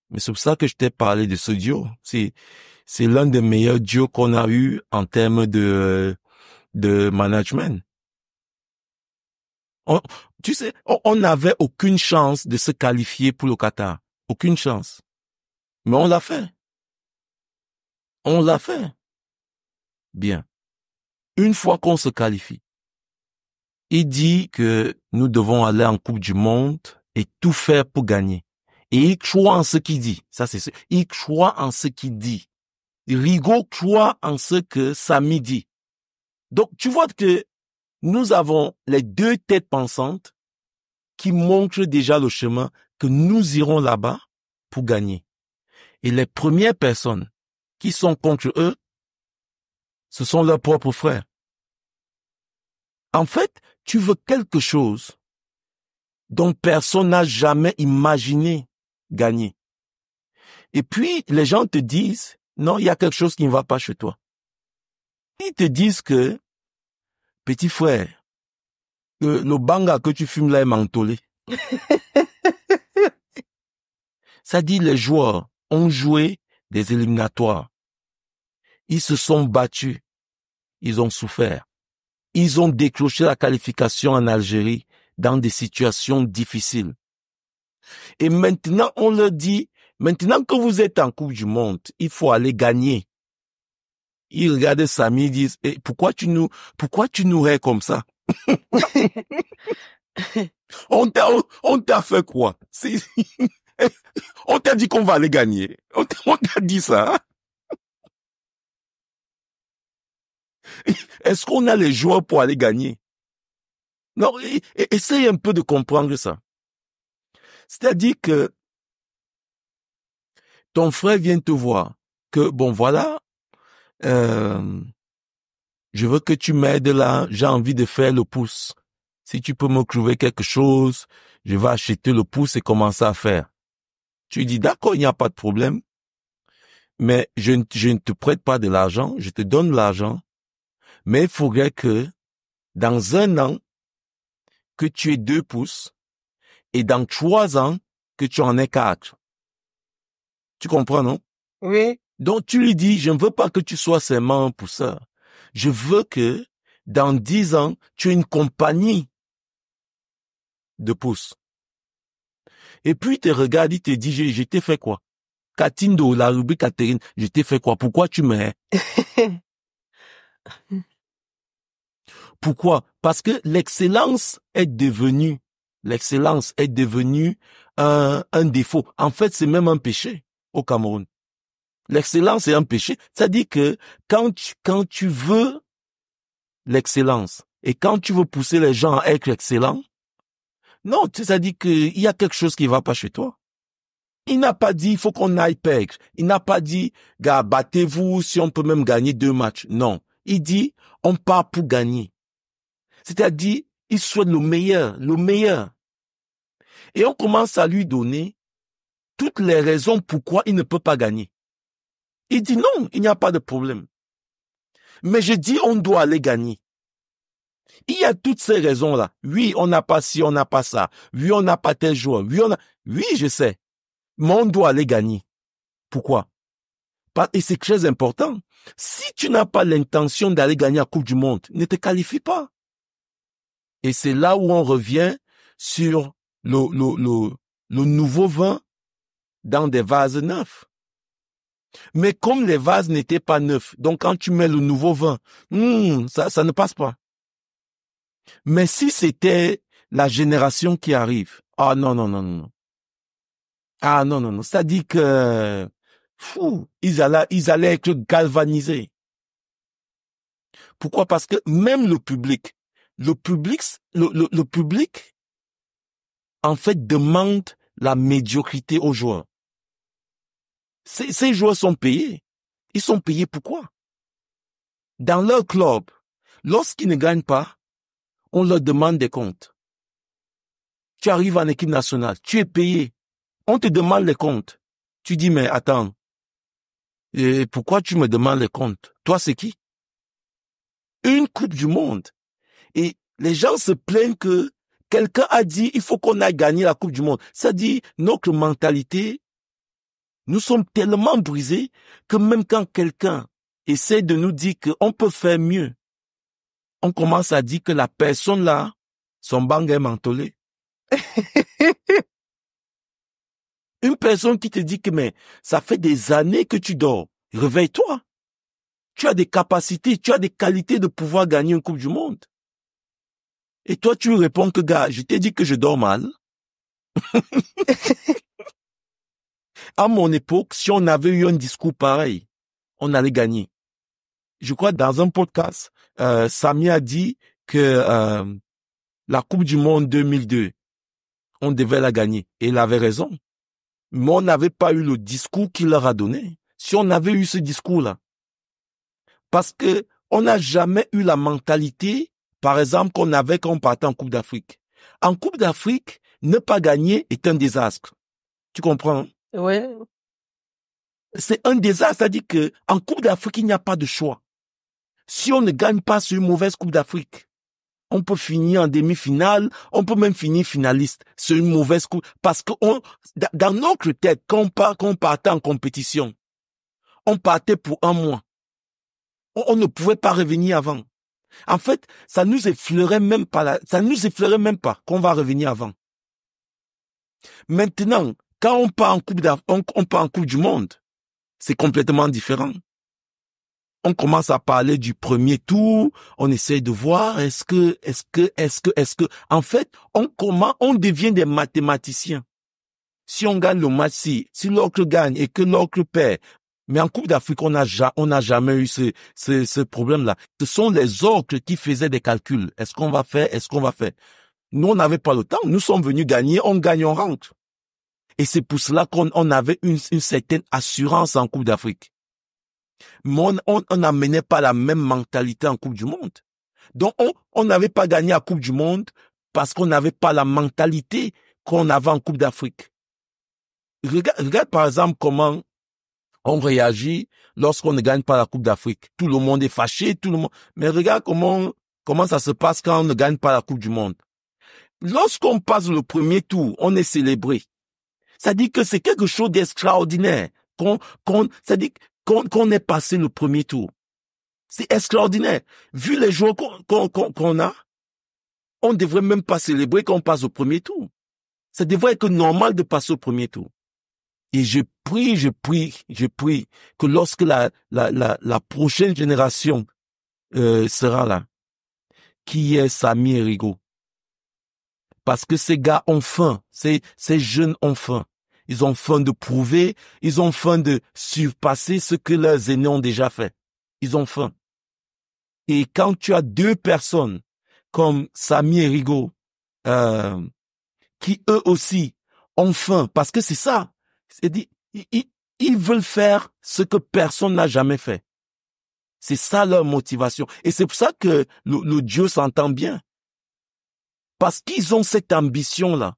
Mais c'est pour ça que je t'ai parlé de ce duo. C'est l'un des meilleurs duos qu'on a eu en termes de management. Tu sais, on n'avait aucune chance de se qualifier pour le Qatar. Aucune chance. Mais on l'a fait. On l'a fait. Bien. Une fois qu'on se qualifie, il dit que nous devons aller en Coupe du Monde et tout faire pour gagner. Et il croit en ce qu'il dit. Ça, c'est ce. Il croit en ce qu'il dit. Rigaud croit en ce que Samy dit. Donc, tu vois que nous avons les deux têtes pensantes qui montrent déjà le chemin que nous irons là-bas pour gagner. Et les premières personnes qui sont contre eux, ce sont leurs propres frères. En fait, tu veux quelque chose dont personne n'a jamais imaginé gagner. Et puis, les gens te disent, non, il y a quelque chose qui ne va pas chez toi. Ils te disent que, petit frère, le banga que tu fumes là est mentholé. Ça dit, les joueurs ont joué des éliminatoires. Ils se sont battus. Ils ont souffert. Ils ont décroché la qualification en Algérie dans des situations difficiles. Et maintenant, on leur dit, maintenant que vous êtes en Coupe du Monde, il faut aller gagner. Ils regardent Samy, ils disent, pourquoi tu nous hais comme ça? On t'a fait quoi? On t'a dit qu'on va aller gagner. On t'a dit ça. Est-ce qu'on a les joueurs pour aller gagner? Non, essaye un peu de comprendre ça. C'est-à-dire que ton frère vient te voir que, bon, voilà, je veux que tu m'aides là, j'ai envie de faire le pouce. Si tu peux me trouver quelque chose, je vais acheter le pouce et commencer à faire. Tu dis, d'accord, il n'y a pas de problème, mais je ne te prête pas de l'argent, je te donne l'argent, mais il faudrait que, dans 1 an, que tu aies 2 pouces, et dans 3 ans, que tu en aies 4. Tu comprends, non? Oui. Donc, tu lui dis, je ne veux pas que tu sois seulement un pousseur. Je veux que, dans 10 ans, tu aies une compagnie de pouces. Et puis, il te regarde, il te dit, je t'ai fait quoi? Katindo, la rubrique Catherine, je t'ai fait quoi? Pourquoi tu me hais? Pourquoi? Parce que l'excellence est devenue un défaut. En fait, c'est même un péché au Cameroun. L'excellence est un péché. C'est-à-dire que quand tu veux l'excellence et quand tu veux pousser les gens à être excellents, non, c'est-à-dire qu'il y a quelque chose qui va pas chez toi. Il n'a pas dit, il faut qu'on aille perdre. Il n'a pas dit, gars, battez-vous si on peut même gagner 2 matchs. Non. Il dit, on part pour gagner. C'est-à-dire, il souhaite le meilleur. Et on commence à lui donner toutes les raisons pourquoi il ne peut pas gagner. Il dit non, il n'y a pas de problème. Mais je dis, on doit aller gagner. Il y a toutes ces raisons-là. Oui, on n'a pas ci, on n'a pas ça. Oui, on n'a pas tel joueur. Oui, je sais. Mais on doit aller gagner. Pourquoi? Et c'est très important. Si tu n'as pas l'intention d'aller gagner la Coupe du Monde, ne te qualifie pas. Et c'est là où on revient sur le nouveau vin dans des vases neufs. Mais comme les vases n'étaient pas neufs, donc quand tu mets le nouveau vin, ça ne passe pas. Mais si c'était la génération qui arrive, ah non. Ah non. Ça dit que ils allaient être galvanisés. Pourquoi? Parce que même le public, en fait, demande la médiocrité aux joueurs. Ces joueurs sont payés. Ils sont payés pourquoi? Dans leur club, lorsqu'ils ne gagnent pas, on leur demande des comptes. Tu arrives en équipe nationale, tu es payé. On te demande les comptes. Tu dis, mais attends, et pourquoi tu me demandes les comptes? Toi, c'est qui? Une Coupe du Monde. Et les gens se plaignent que quelqu'un a dit, il faut qu'on aille gagner la Coupe du Monde. Ça dit, notre mentalité Nous sommes tellement brisés que même quand quelqu'un essaie de nous dire qu'on peut faire mieux, on commence à dire que la personne là, son bang est mentolé. Une personne qui te dit que mais ça fait des années que tu dors, réveille-toi. Tu as des capacités, tu as des qualités de pouvoir gagner une Coupe du Monde. Et toi, tu lui réponds que gars, je t'ai dit que je dors mal. À mon époque, si on avait eu un discours pareil, on allait gagner. Je crois dans un podcast, Samy a dit que la Coupe du Monde 2002, on devait la gagner. Et il avait raison. Mais on n'avait pas eu le discours qu'il leur a donné. Si on avait eu ce discours-là, parce que on n'a jamais eu la mentalité, par exemple, qu'on avait quand on partait en Coupe d'Afrique. En Coupe d'Afrique, ne pas gagner est un désastre. Tu comprends? Ouais. C'est un désastre, c'est-à-dire que en Coupe d'Afrique, il n'y a pas de choix. Si on ne gagne pas sur une mauvaise Coupe d'Afrique, on peut finir en demi-finale, on peut même finir finaliste. C'est une mauvaise coupe. Parce que dans notre tête, quand on partait en compétition, on partait pour un mois. On ne pouvait pas revenir avant. En fait, ça nous effleurait même pas qu'on va revenir avant. Maintenant, quand on part en Coupe du Monde, c'est complètement différent. On commence à parler du premier tour, on essaie de voir est-ce que, en fait, on devient des mathématiciens. Si on gagne le match, si l'autre gagne et que l'autre perd, mais en Coupe d'Afrique, on n'a jamais eu ce problème-là. Ce sont les autres qui faisaient des calculs. Est-ce qu'on va faire? Nous, on n'avait pas le temps. Nous sommes venus gagner, on gagne, on rentre. Et c'est pour cela qu'on avait une certaine assurance en Coupe d'Afrique. Mais on n'amenait pas la même mentalité en Coupe du Monde. Donc, on n'avait pas gagné la Coupe du Monde parce qu'on n'avait pas la mentalité qu'on avait en Coupe d'Afrique. Regarde par exemple comment on réagit lorsqu'on ne gagne pas la Coupe d'Afrique. Tout le monde est fâché, mais regarde comment ça se passe quand on ne gagne pas la Coupe du Monde. Lorsqu'on passe le premier tour, on est célébré. Ça dit que c'est quelque chose d'extraordinaire. Ça dit qu'on ait passé le premier tour. C'est extraordinaire. Vu les joueurs qu'on a, on devrait même pas célébrer qu'on passe au premier tour. Ça devrait être normal de passer au premier tour. Et je prie que lorsque la prochaine génération sera là, qui est Samy et Rigo. Parce que ces gars ont faim, ces jeunes ont faim. Ils ont faim de prouver, ils ont faim de surpasser ce que leurs aînés ont déjà fait. Ils ont faim. Et quand tu as deux personnes comme Samy et Rigo, qui eux aussi ont faim, parce que c'est ça, c'est-à-dire, ils veulent faire ce que personne n'a jamais fait. C'est ça leur motivation. Et c'est pour ça que le Dieu s'entend bien. Parce qu'ils ont cette ambition-là.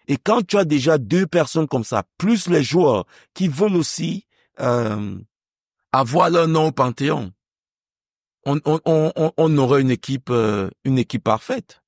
Et quand tu as déjà deux personnes comme ça, plus les joueurs qui veulent aussi avoir leur nom au Panthéon, on aurait une équipe parfaite.